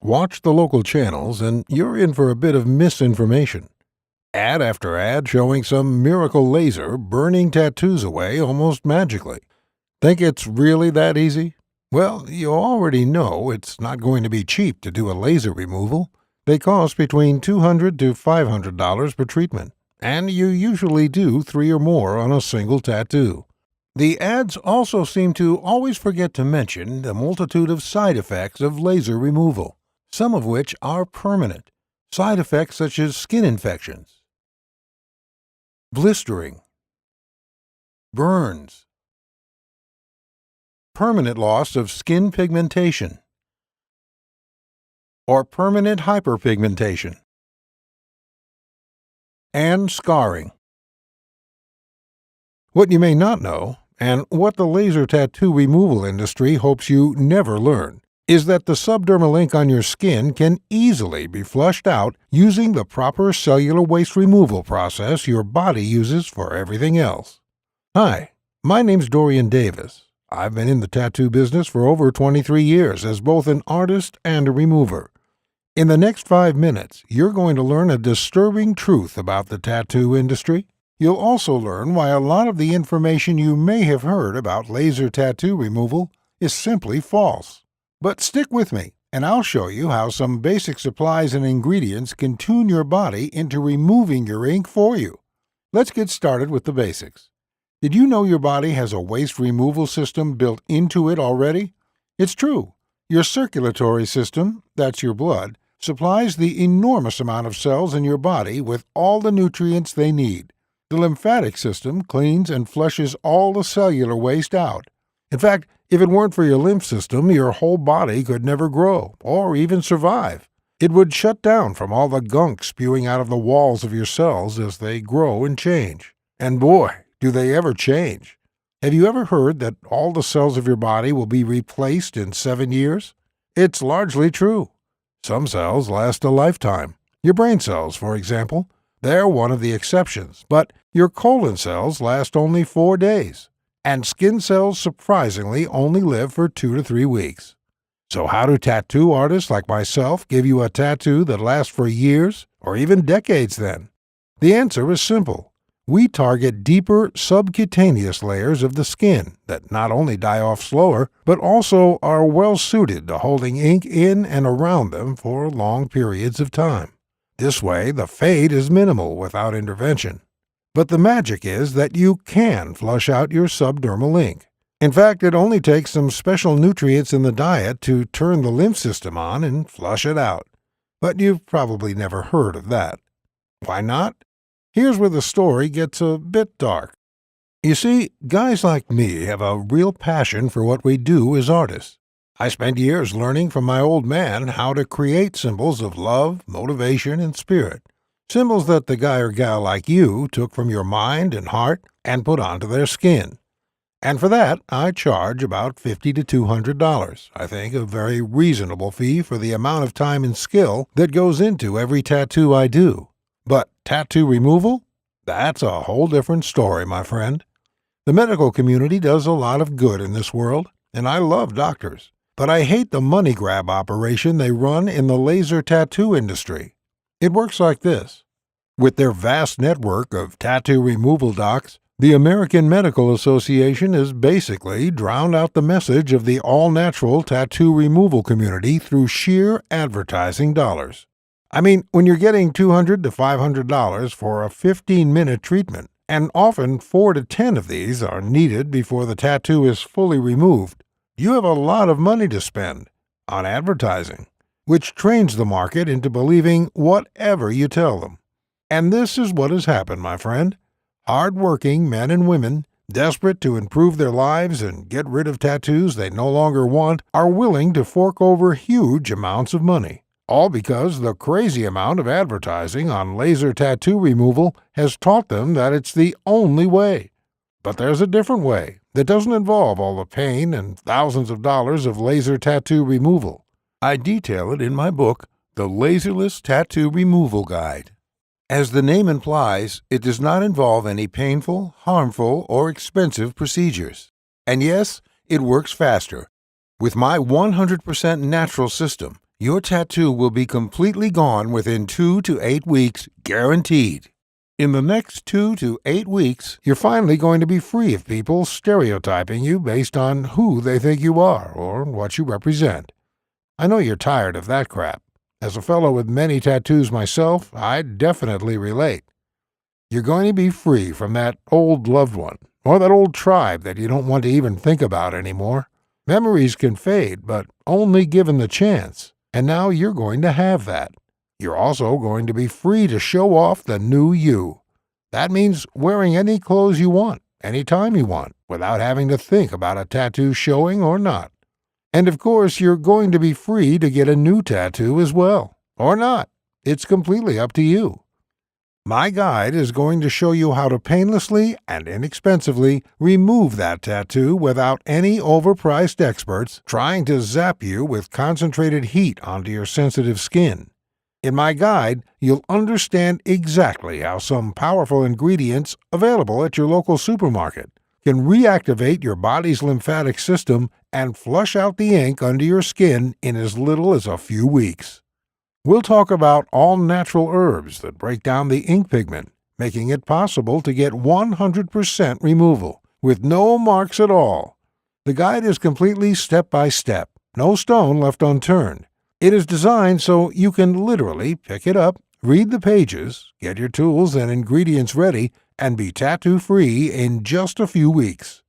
Watch the local channels and you're in for a bit of misinformation. Ad after ad showing some miracle laser burning tattoos away almost magically. Think it's really that easy? Well, you already know it's not going to be cheap to do a laser removal. They cost between $200 to $500 per treatment, and you usually do 3 or more on a single tattoo. The ads also seem to always forget to mention the multitude of side effects of laser removal, some of which are permanent. Side effects such as skin infections, blistering, burns, permanent loss of skin pigmentation, or permanent hyperpigmentation, and scarring. What you may not know, and what the laser tattoo removal industry hopes you never learn, is that the subdermal ink on your skin can easily be flushed out using the proper cellular waste removal process your body uses for everything else. Hi, my name's Dorian Davis. I've been in the tattoo business for over 23 years as both an artist and a remover. In the next 5 minutes, you're going to learn a disturbing truth about the tattoo industry. You'll also learn why a lot of the information you may have heard about laser tattoo removal is simply false. But stick with me, and I'll show you how some basic supplies and ingredients can tune your body into removing your ink for you. Let's get started with the basics. Did you know your body has a waste removal system built into it already? It's true. Your circulatory system, that's your blood, supplies the enormous amount of cells in your body with all the nutrients they need. The lymphatic system cleans and flushes all the cellular waste out. In fact, if it weren't for your lymph system, your whole body could never grow or even survive. It would shut down from all the gunk spewing out of the walls of your cells as they grow and change. And boy, do they ever change. Have you ever heard that all the cells of your body will be replaced in 7 years? It's largely true. Some cells last a lifetime. Your brain cells, for example, they're one of the exceptions, but your colon cells last only 4 days. And skin cells surprisingly only live for 2 to 3 weeks. So how do tattoo artists like myself give you a tattoo that lasts for years or even decades then? The answer is simple. We target deeper subcutaneous layers of the skin that not only die off slower, but also are well suited to holding ink in and around them for long periods of time. This way, the fade is minimal without intervention. But the magic is that you can flush out your subdermal ink. In fact, it only takes some special nutrients in the diet to turn the lymph system on and flush it out. But you've probably never heard of that. Why not? Here's where the story gets a bit dark. You see, guys like me have a real passion for what we do as artists. I spent years learning from my old man how to create symbols of love, motivation, and spirit. Symbols that the guy or gal like you took from your mind and heart and put onto their skin. And for that, I charge about $50 to $200. I think a very reasonable fee for the amount of time and skill that goes into every tattoo I do. But tattoo removal? That's a whole different story, my friend. The medical community does a lot of good in this world, and I love doctors. But I hate the money grab operation they run in the laser tattoo industry. It works like this. With their vast network of tattoo removal docs, the American Medical Association has basically drowned out the message of the all-natural tattoo removal community through sheer advertising dollars. I mean, when you're getting $200 to $500 for a 15-minute treatment, and often 4 to 10 of these are needed before the tattoo is fully removed, you have a lot of money to spend on advertising, which trains the market into believing whatever you tell them. And this is what has happened, my friend. Hard-working men and women, desperate to improve their lives and get rid of tattoos they no longer want, are willing to fork over huge amounts of money. All because the crazy amount of advertising on laser tattoo removal has taught them that it's the only way. But there's a different way that doesn't involve all the pain and thousands of dollars of laser tattoo removal. I detail it in my book, The Laserless Tattoo Removal Guide. As the name implies, it does not involve any painful, harmful, or expensive procedures. And yes, it works faster. With my 100% natural system, your tattoo will be completely gone within 2 to 8 weeks, guaranteed. In the next 2 to 8 weeks, you're finally going to be free of people stereotyping you based on who they think you are or what you represent. I know you're tired of that crap. As a fellow with many tattoos myself, I definitely relate. You're going to be free from that old loved one, or that old tribe that you don't want to even think about anymore. Memories can fade, but only given the chance, and now you're going to have that. You're also going to be free to show off the new you. That means wearing any clothes you want, anytime you want, without having to think about a tattoo showing or not. And of course, you're going to be free to get a new tattoo as well, or not. It's completely up to you. My guide is going to show you how to painlessly and inexpensively remove that tattoo without any overpriced experts trying to zap you with concentrated heat onto your sensitive skin. In my guide, you'll understand exactly how some powerful ingredients available at your local supermarket can reactivate your body's lymphatic system and flush out the ink under your skin in as little as a few weeks. We'll talk about all natural herbs that break down the ink pigment, making it possible to get 100% removal with no marks at all. The guide is completely step-by-step, no stone left unturned. It is designed so you can literally pick it up, read the pages, get your tools and ingredients ready, and be tattoo-free in just a few weeks.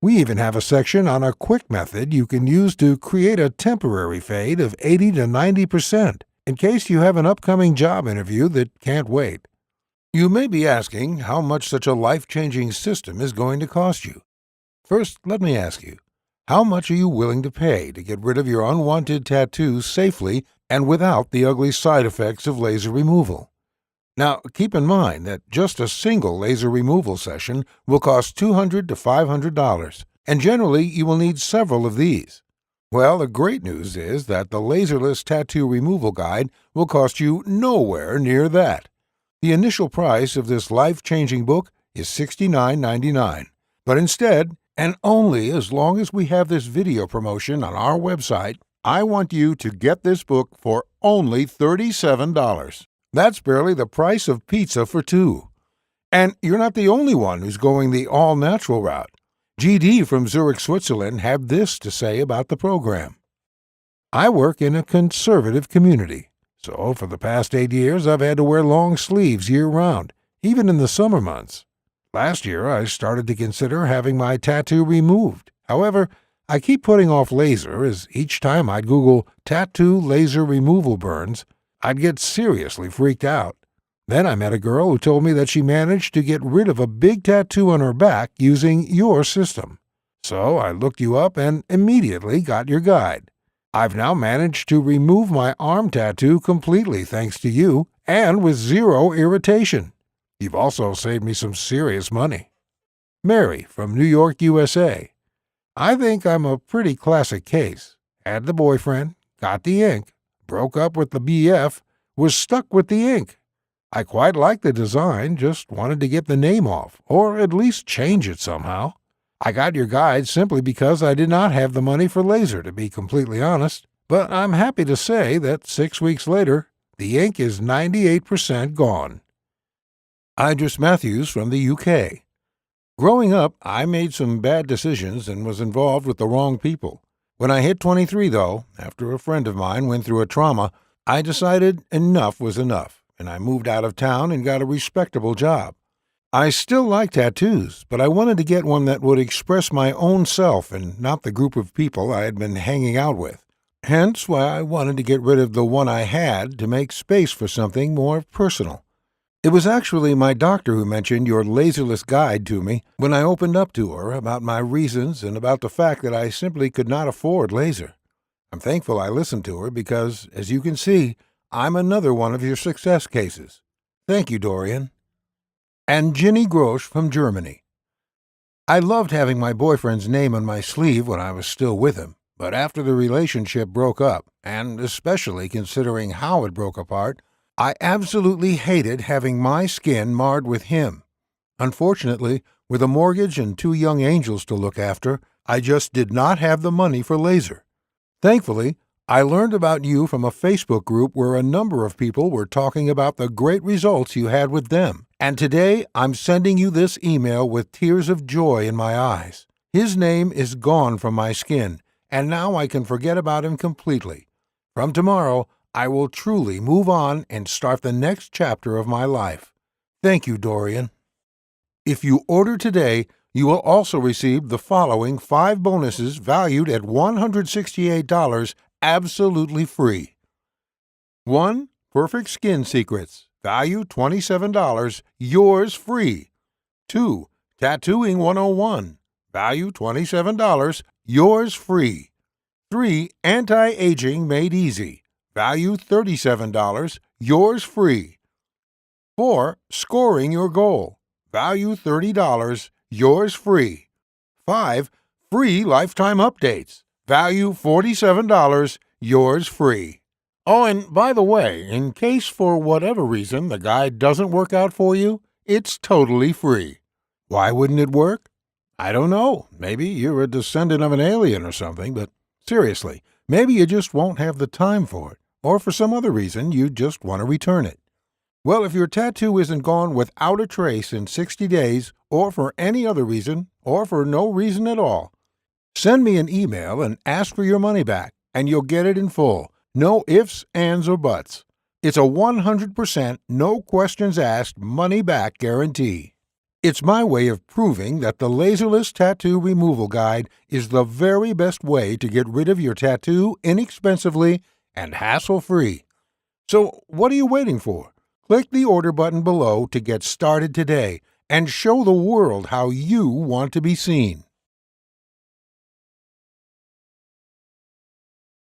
We even have a section on a quick method you can use to create a temporary fade of 80 to 90%, in case you have an upcoming job interview that can't wait. You may be asking how much such a life-changing system is going to cost you. First, let me ask you, how much are you willing to pay to get rid of your unwanted tattoos safely and without the ugly side effects of laser removal? Now, keep in mind that just a single laser removal session will cost $200 to $500, and generally you will need several of these. Well, the great news is that the Laserless Tattoo Removal Guide will cost you nowhere near that. The initial price of this life-changing book is $69.99, but instead, and only as long as we have this video promotion on our website, I want you to get this book for only $37. That's barely the price of pizza for two. And you're not the only one who's going the all-natural route. GD from Zurich, Switzerland had this to say about the program. I work in a conservative community, so for the past 8 years I've had to wear long sleeves year-round, even in the summer months. Last year, I started to consider having my tattoo removed. However, I keep putting off laser as each time I'd Google tattoo laser removal burns, I'd get seriously freaked out. Then I met a girl who told me that she managed to get rid of a big tattoo on her back using your system. So I looked you up and immediately got your guide. I've now managed to remove my arm tattoo completely thanks to you and with zero irritation. You've also saved me some serious money. Mary from New York, USA. I think I'm a pretty classic case. Had the boyfriend, got the ink, broke up with the BF, was stuck with the ink. I quite liked the design, just wanted to get the name off, or at least change it somehow. I got your guide simply because I did not have the money for laser, to be completely honest. But I'm happy to say that 6 weeks later, the ink is 98% gone. Idris Matthews from the UK. Growing up, I made some bad decisions and was involved with the wrong people. When I hit 23, though, after a friend of mine went through a trauma, I decided enough was enough, and I moved out of town and got a respectable job. I still like tattoos, but I wanted to get one that would express my own self and not the group of people I had been hanging out with. Hence why I wanted to get rid of the one I had to make space for something more personal. It was actually my doctor who mentioned your laserless guide to me when I opened up to her about my reasons and about the fact that I simply could not afford laser. I'm thankful I listened to her because, as you can see, I'm another one of your success cases. Thank you, Dorian. And Ginny Grosch from Germany. I loved having my boyfriend's name on my sleeve when I was still with him, but after the relationship broke up, and especially considering how it broke apart, I absolutely hated having my skin marred with him. Unfortunately, with a mortgage and 2 young angels to look after, I just did not have the money for laser. Thankfully, I learned about you from a Facebook group where a number of people were talking about the great results you had with them. And today, I'm sending you this email with tears of joy in my eyes. His name is gone from my skin, and now I can forget about him completely. From tomorrow, I will truly move on and start the next chapter of my life. Thank you, Dorian. If you order today, you will also receive the following 5 bonuses valued at $168 absolutely free. 1. Perfect Skin Secrets, value $27, yours free. 2. Tattooing 101, value $27, yours free. 3. Anti-Aging Made Easy, value $37, yours free. 4. Scoring Your Goal, value $30, yours free. 5. Free Lifetime Updates, value $47, yours free. Oh, and by the way, in case for whatever reason the guide doesn't work out for you, it's totally free. Why wouldn't it work? I don't know. Maybe you're a descendant of an alien or something, but seriously, maybe you just won't have the time for it, or for some other reason you just want to return it. Well, if your tattoo isn't gone without a trace in 60 days, or for any other reason, or for no reason at all, send me an email and ask for your money back, and you'll get it in full. No ifs, ands, or buts. It's a 100% no questions asked money back guarantee. It's my way of proving that the Laserless Tattoo Removal Guide is the very best way to get rid of your tattoo inexpensively and hassle-free. So what are you waiting for? Click the order button below to get started today and show the world how you want to be seen.